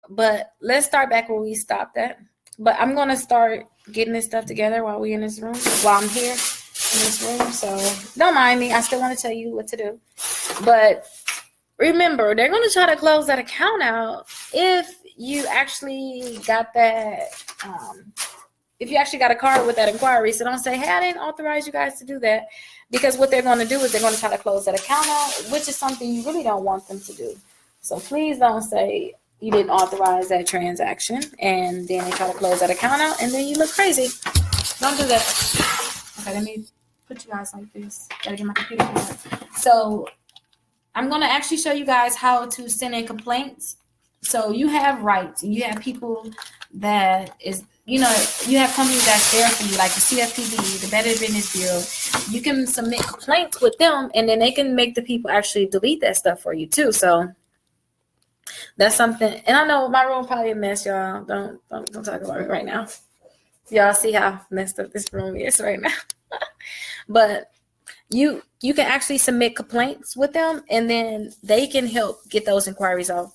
But let's start back where we stopped at. But I'm going to start getting this stuff together while we're in this room, while I'm here in this room. So don't mind me. I still want to tell you what to do. But remember, they're going to try to close that account out if you actually got that, if you actually got a card with that inquiry. So don't say, hey, I didn't authorize you guys to do that. Because what they're going to do is they're going to try to close that account out, which is something you really don't want them to do. So please don't say you didn't authorize that transaction and then they try to close that account out and then you look crazy. Don't do that. Okay, let me put you guys like this. Gotta get my computer card. So I'm going to actually show you guys how to send in complaints. So you have rights. You have people that is, you have companies that's there for you, like the CFPB, the Better Business Bureau. You can submit complaints with them, and then they can make the people actually delete that stuff for you too. So that's something. And I know my room probably a mess, y'all. Don't talk about it right now. Y'all see how messed up this room is right now. But you can actually submit complaints with them, and then they can help get those inquiries off.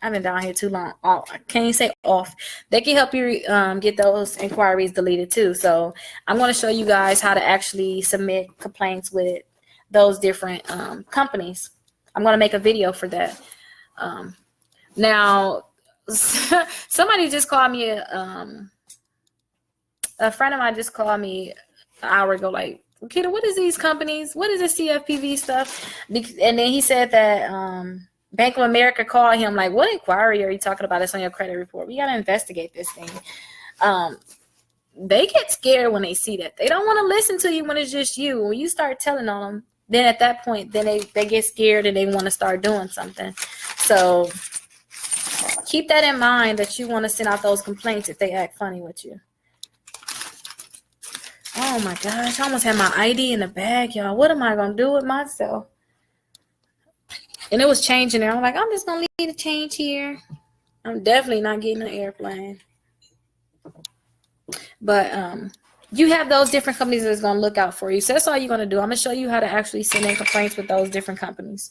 I've been down here too long. I can't even say off. They can help you get those inquiries deleted too. So I'm going to show you guys how to actually submit complaints with those different companies. I'm going to make a video for that. Now, somebody just called me. A friend of mine just called me an hour ago, like, Rickita, what is these companies? What is this CFPB stuff? And then he said that Bank of America called him, like, what inquiry are you talking about? It's on your credit report. We got to investigate this thing. They get scared when they see that. They don't want to listen to you when it's just you. When you start telling on them, then at that point, then they get scared and they want to start doing something. So keep that in mind, that you want to send out those complaints if they act funny with you. Oh my gosh, I almost had my ID in the bag, y'all. What am I going to do with myself? And it was changing there. I'm like, I'm just going to leave the change here. I'm definitely not getting an airplane. But you have those different companies that's going to look out for you. So that's all you're going to do. I'm going to show you how to actually send in complaints with those different companies,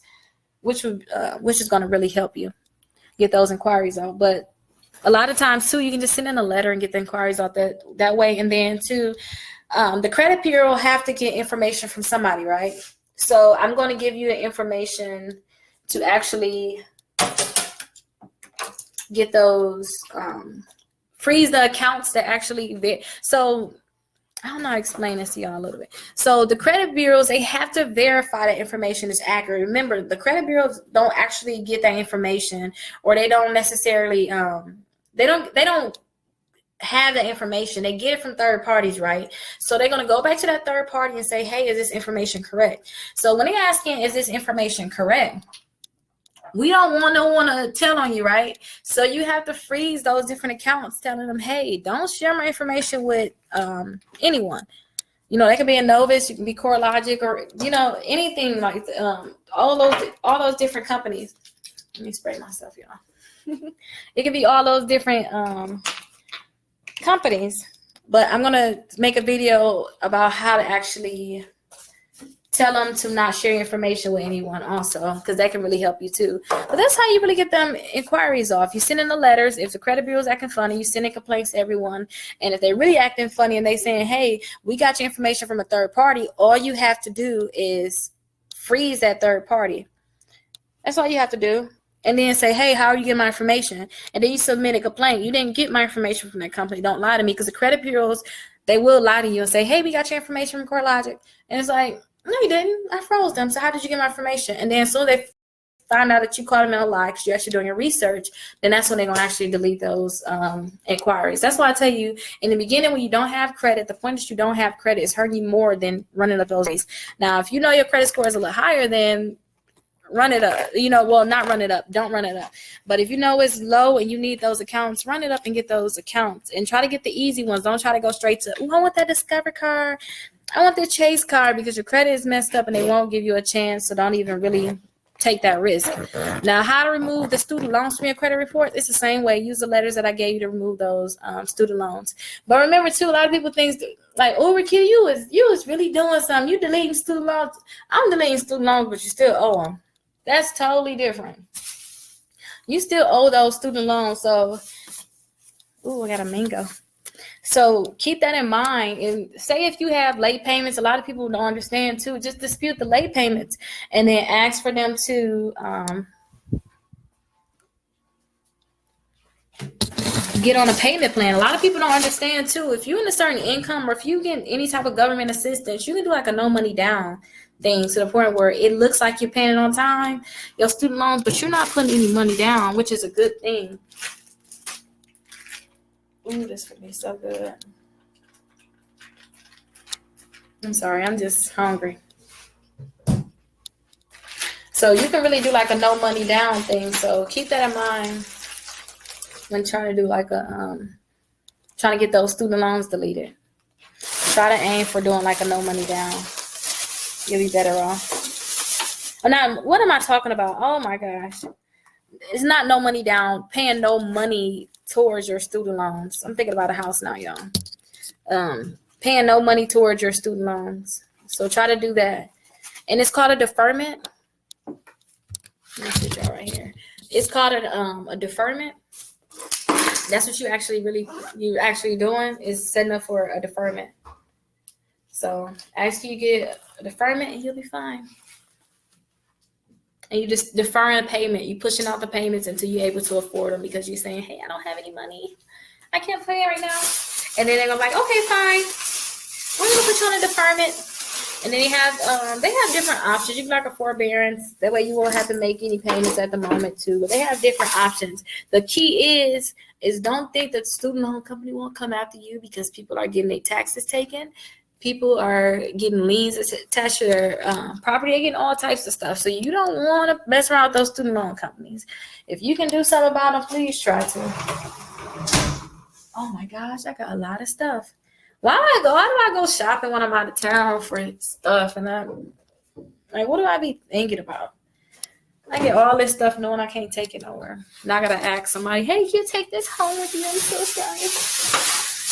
which is going to really help you get those inquiries out. But a lot of times, too, you can just send in a letter and get the inquiries out that way. And then, too, the credit bureau will have to get information from somebody, right? So I'm going to give you the information to actually get those, freeze the accounts that actually, so I don't know how to explain this to y'all a little bit. So the credit bureaus, they have to verify that information is accurate. Remember, the credit bureaus don't actually get that information, or they don't necessarily, they don't have the information. They get it from third parties, right? So they're going to go back to that third party and say, hey, is this information correct? So when they're asking, is this information correct? We don't want no one to tell on you, right? So you have to freeze those different accounts, telling them, hey, don't share my information with anyone. They can be a Novus, you can be CoreLogic, or anything like all those different companies. Let me spray myself, y'all. It can be all those different companies. But I'm gonna make a video about how to actually tell them to not share information with anyone also, because that can really help you too. But that's how you really get them inquiries off. You send in the letters. If the credit bureau is acting funny, you send in complaints to everyone. And if they're really acting funny and they saying, hey, we got your information from a third party, all you have to do is freeze that third party. That's all you have to do. And then say, hey, how are you getting my information? And then you submit a complaint. You didn't get my information from that company. Don't lie to me, because the credit bureaus, they will lie to you and say, hey, we got your information from CoreLogic. And it's like, no, you didn't. I froze them. So how did you get my information? And then so they find out that you caught them in a lie because you're actually doing your research, then that's when they're going to actually delete those inquiries. That's why I tell you, in the beginning, when you don't have credit, the point that you don't have credit is hurting you more than running up those days. Now, if you know your credit score is a little higher, then run it up. Not run it up. Don't run it up. But if you know it's low and you need those accounts, run it up and get those accounts. And try to get the easy ones. Don't try to go straight to, I want that Discover card. I want the Chase card, because your credit is messed up and they won't give you a chance. So don't even really take that risk. Now, how to remove the student loans from your credit report? It's the same way. Use the letters that I gave you to remove those student loans. But remember, too, a lot of people think like, oh, Rickita, you was really doing something. You deleting student loans. I'm deleting student loans, but you still owe them. That's totally different. You still owe those student loans. So, ooh, I got a mango. So keep that in mind. And say if you have late payments, a lot of people don't understand too. Just dispute the late payments and then ask for them to get on a payment plan. A lot of people don't understand too. If you're in a certain income or if you get any type of government assistance, you can do like a no money down thing to the point where it looks like you're paying it on time, your student loans, but you're not putting any money down, which is a good thing. Ooh, this would be so good. I'm sorry, I'm just hungry. So you can really do like a no money down thing. So keep that in mind when trying to do like a trying to get those student loans deleted. Try to aim for doing like a no money down. You'll be better off. Oh, now, what am I talking about? Oh my gosh. It's not no money down, paying no money towards your student loans. I'm thinking about a house now, y'all. Paying no money towards your student loans. So try to do that. And it's called a deferment. Let me put y'all right here. It's called a deferment. That's what you actually doing is setting up for a deferment. So after you get a deferment, you'll be fine. And you just deferring a payment. You pushing out the payments until you're able to afford them because you're saying, hey, I don't have any money. I can't pay right now. And then they're gonna be like, okay, fine. We're gonna put you on a deferment. And then they have different options. You can like a forbearance. That way you won't have to make any payments at the moment too. But they have different options. The key is don't think that the student loan company won't come after you because people are getting their taxes taken. People are getting liens attached to their property. They're getting all types of stuff. So you don't want to mess around with those student loan companies. If you can do something about them, please try to. Oh my gosh, I got a lot of stuff. Why do I go shopping when I'm out of town for stuff? And I'm like, what do I be thinking about? I get all this stuff knowing I can't take it nowhere. Now I gotta ask somebody, hey, can you take this home with you? I'm so sorry.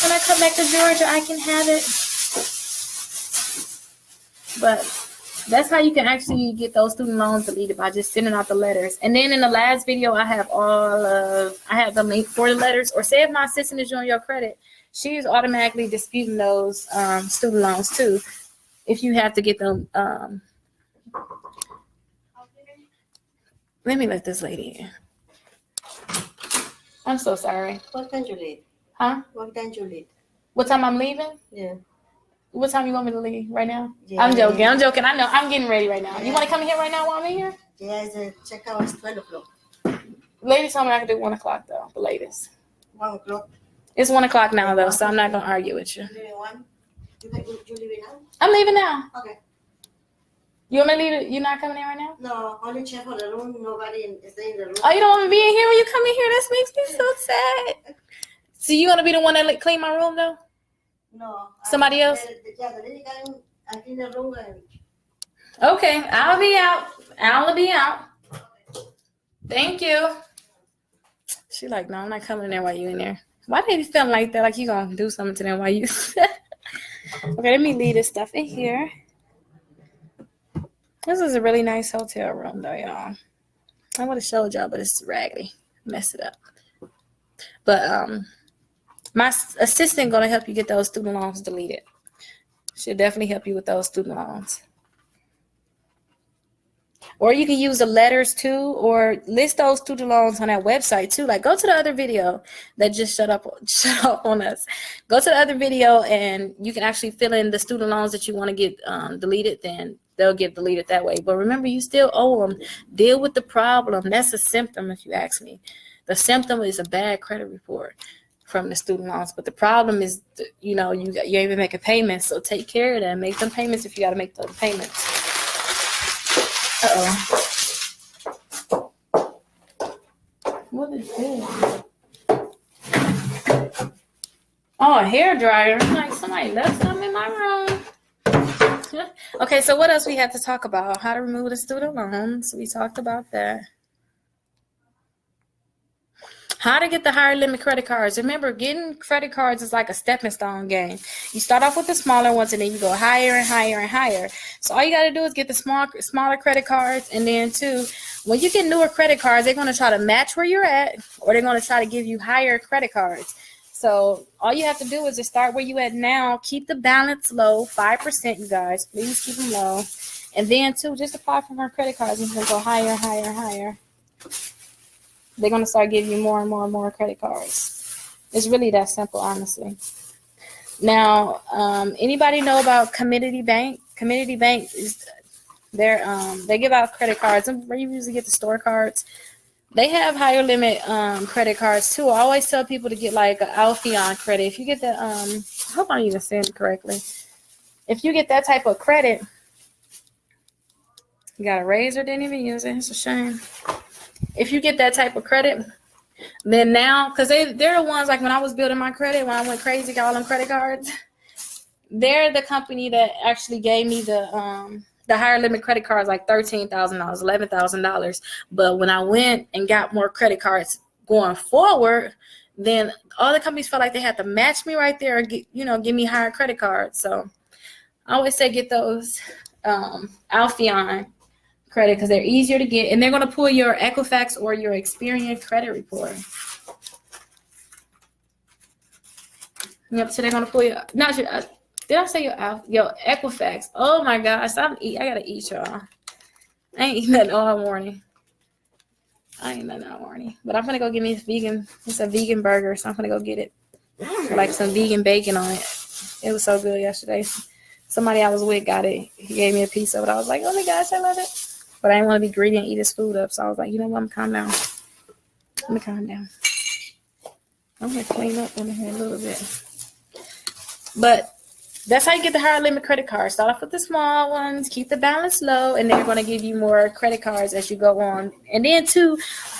When I come back to Georgia, I can have it. But that's how you can actually get those student loans deleted, by just sending out the letters. And then in the last video, I have the link for the letters. Or say if my assistant is doing your credit, she is automatically disputing those student loans too. If you have to get them, let me let this lady in. I'm so sorry. What time you leave? Huh? What time you leave? What time I'm leaving? Yeah. What time you want me to leave? Right now? Yeah. I'm joking. I know. I'm getting ready right now. Yeah. You want to come in here right now while I'm in here? Yeah, the checkout is 12 o'clock. Lady told me I could do 1 o'clock though, the latest. 1 o'clock. It's 1 o'clock now though, so I'm not gonna argue with you. You leaving 1? You leaving now? I'm leaving now. Okay. You want me to leave? You're not coming in right now? No, only check for the room. Nobody is in the room. Oh, you don't want me being here when you come in here? This makes me so sad. So you gonna be the one that clean my room though? No. Somebody else? Yeah, the lady can clean the room. Okay, I'll be out. I'll be out. Thank you. She like, no, I'm not coming in there while you in there. Why do you feel like that? Like you gonna do something to them while you? Okay, let me leave this stuff in here. This is a really nice hotel room though, y'all. I would have showed y'all, but it's raggedy. Messed it up. But my assistant gonna help you get those student loans deleted. She'll definitely help you with those student loans. Or you can use the letters too, or list those student loans on that website too. Like go to the other video that just shut up on us. Go to the other video and you can actually fill in the student loans that you want to get deleted. Then they'll get deleted that way. But remember, you still owe them. Deal with the problem. That's a symptom, if you ask me. The symptom is a bad credit report from the student loans. But the problem is, you ain't even making payments. So take care of that. Make them payments if you got to make those payments. What is this? Oh, a hair dryer. I'm like, somebody left something in my room. Okay, so what else we had to talk about? How to remove the student loans. We talked about that. How to get the higher limit credit cards. Remember, getting credit cards is like a stepping stone game. You start off with the smaller ones and then you go higher and higher and higher. So all you got to do is get the smaller credit cards. And then too, when you get newer credit cards, they're going to try to match where you're at, or they're going to try to give you higher credit cards. So all you have to do is just start where you at now. Keep the balance low, 5%, you guys. Please keep them low. And then too, just apply for more credit cards and it's going to go higher and higher and higher. They're going to start giving you more and more and more credit cards. It's really that simple, honestly. Now, anybody know about Community Bank? Community Bank is they give out credit cards. Where you usually get the store cards. They have higher limit credit cards too. I always tell people to get like an Alpheon credit. If you get the I hope I'm even saying it correctly. If you get that type of credit, you got a razor, didn't even use it. It's a shame. If you get that type of credit, then now, because they're the ones, like when I was building my credit, when I went crazy, got all them credit cards, they're the company that actually gave me the higher limit credit cards, like $13,000, $11,000. But when I went and got more credit cards going forward, then all the companies felt like they had to match me right there and give me higher credit cards. So I always say get those Alpheon credit because they're easier to get, and they're going to pull your Equifax or your Experian credit report. Yep, so they're going to pull your, not your, did I say your Equifax? Oh my gosh, I gotta eat, y'all. I ain't eating nothing all morning. I ain't nothing all morning, but I'm gonna go get me it's a vegan burger, so I'm gonna go get it. Like some vegan bacon on it. It was so good yesterday. Somebody I was with got it. He gave me a piece of it. I was like, oh my gosh, I love it. But I didn't want to be greedy and eat his food up. So I was like, you know what? I'm calm down. Let me calm down. I'm going to clean up in here a little bit. But that's how you get the higher limit credit cards. Start off with the small ones. Keep the balance low. And they're going to give you more credit cards as you go on. And then, too,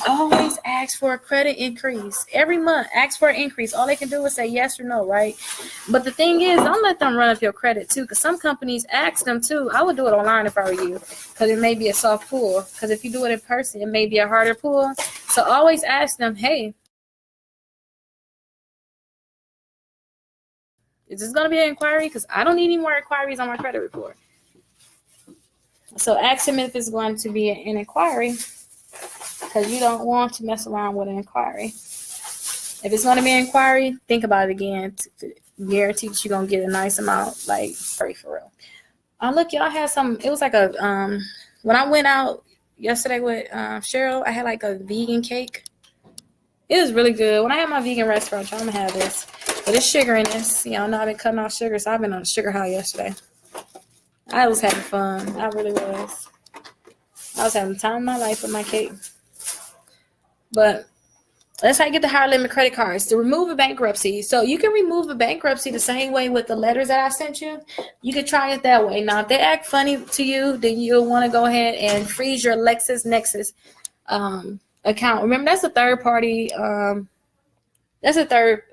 always ask for a credit increase. Every month, ask for an increase. All they can do is say yes or no, right? But the thing is, don't let them run up your credit, too, because some companies ask them, too. I would do it online if I were you, because it may be a soft pull. Because if you do it in person, it may be a harder pull. So always ask them, hey, is this going to be an inquiry? Because I don't need any more inquiries on my credit report. So ask them if it's going to be an inquiry, because you don't want to mess around with an inquiry. If it's going to be an inquiry, think about it again. Guarantee that you're going to get a nice amount, like, for real. Look, y'all had some, it was like a, when I went out yesterday with Cheryl, I had like a vegan cake. It was really good. When I had my vegan restaurant, I'm going to have this. But it's sugar in this. You know, I've been cutting off sugar, so I've been on a sugar high yesterday. I was having fun. I really was. I was having the time of my life with my cake. But that's how you get the higher limit credit cards. To remove a bankruptcy. So you can remove a bankruptcy the same way with the letters that I sent you. You could try it that way. Now, if they act funny to you, then you'll want to go ahead and freeze your LexisNexis account. Remember, that's a third party. That's a third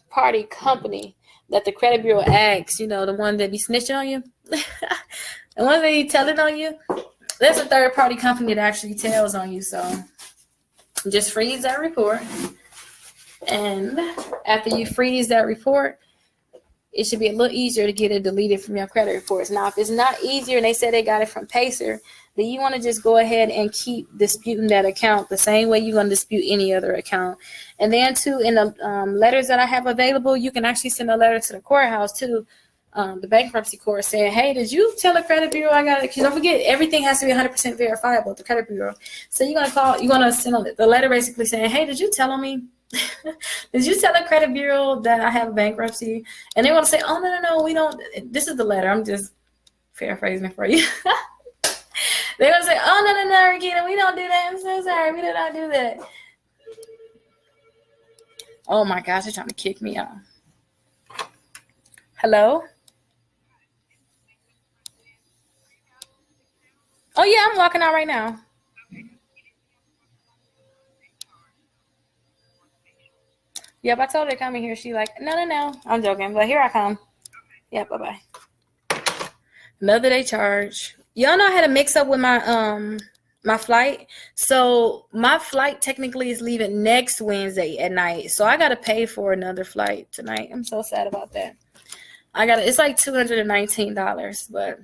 party company that the credit bureau asks, the one that be snitching on you, the one that be telling on you. There's a third party company that actually tells on you. So just freeze that report. And after you freeze that report, it should be a little easier to get it deleted from your credit reports. Now, if it's not easier and they say they got it from Pacer, then you want to just go ahead and keep disputing that account the same way you're going to dispute any other account. And then, too, in the letters that I have available, you can actually send a letter to the courthouse, too, the bankruptcy court, saying, hey, did you tell the credit bureau I got it? Because don't forget, everything has to be 100% verifiable at the credit bureau. So you're going to send the letter basically saying, hey, did you tell me? Did you tell the credit bureau that I have a bankruptcy? And they want to say, oh, no, we don't. This is the letter. I'm just paraphrasing it for you. They're going to say, oh, no, Rickita, we don't do that. I'm so sorry. We did not do that. Oh, my gosh, they're trying to kick me out. Hello? Oh, yeah, I'm walking out right now. Yep, I told her to come in here. She like, no. I'm joking, but here I come. Yeah, bye-bye. Another day charge. Y'all know I had a mix up with my My flight. So my flight technically is leaving next Wednesday at night. So I gotta pay for another flight tonight. I'm so sad about that. It's like $219, but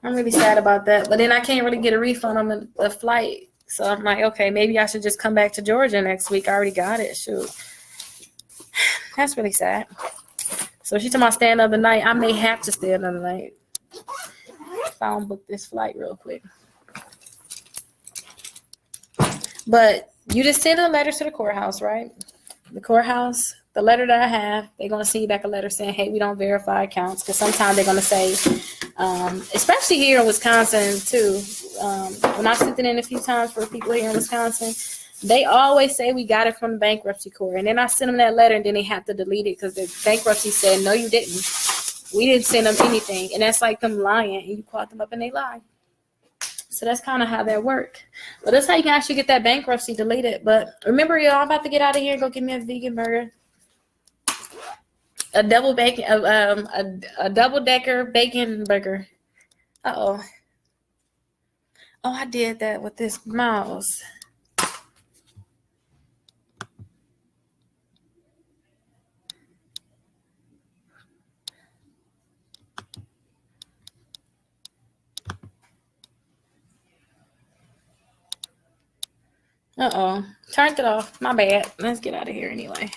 I'm really sad about that. But then I can't really get a refund on the flight. So I'm like, okay, maybe I should just come back to Georgia next week. I already got it. Shoot. That's really sad. So she told me I'll stay another night. I may have to stay another night if I don't book this flight real quick. But you just send a letter to the courthouse, right? The courthouse, the letter that I have, they're going to send you back a letter saying, hey, we don't verify accounts. Because sometimes they're going to say, especially here in Wisconsin, too. When I sent it in a few times for people here in Wisconsin, they always say we got it from the bankruptcy court. And then I send them that letter, and then they have to delete it because the bankruptcy said, no, you didn't. We didn't send them anything. And that's like them lying, and you caught them up and they lie. So that's kind of how that works. But that's how you can actually get that bankruptcy deleted. But remember, y'all, I'm about to get out of here and go get me a vegan burger. A double decker bacon burger. Uh-oh. Oh, I did that with this mouse. Uh-oh. Turned it off. My bad. Let's get out of here anyway.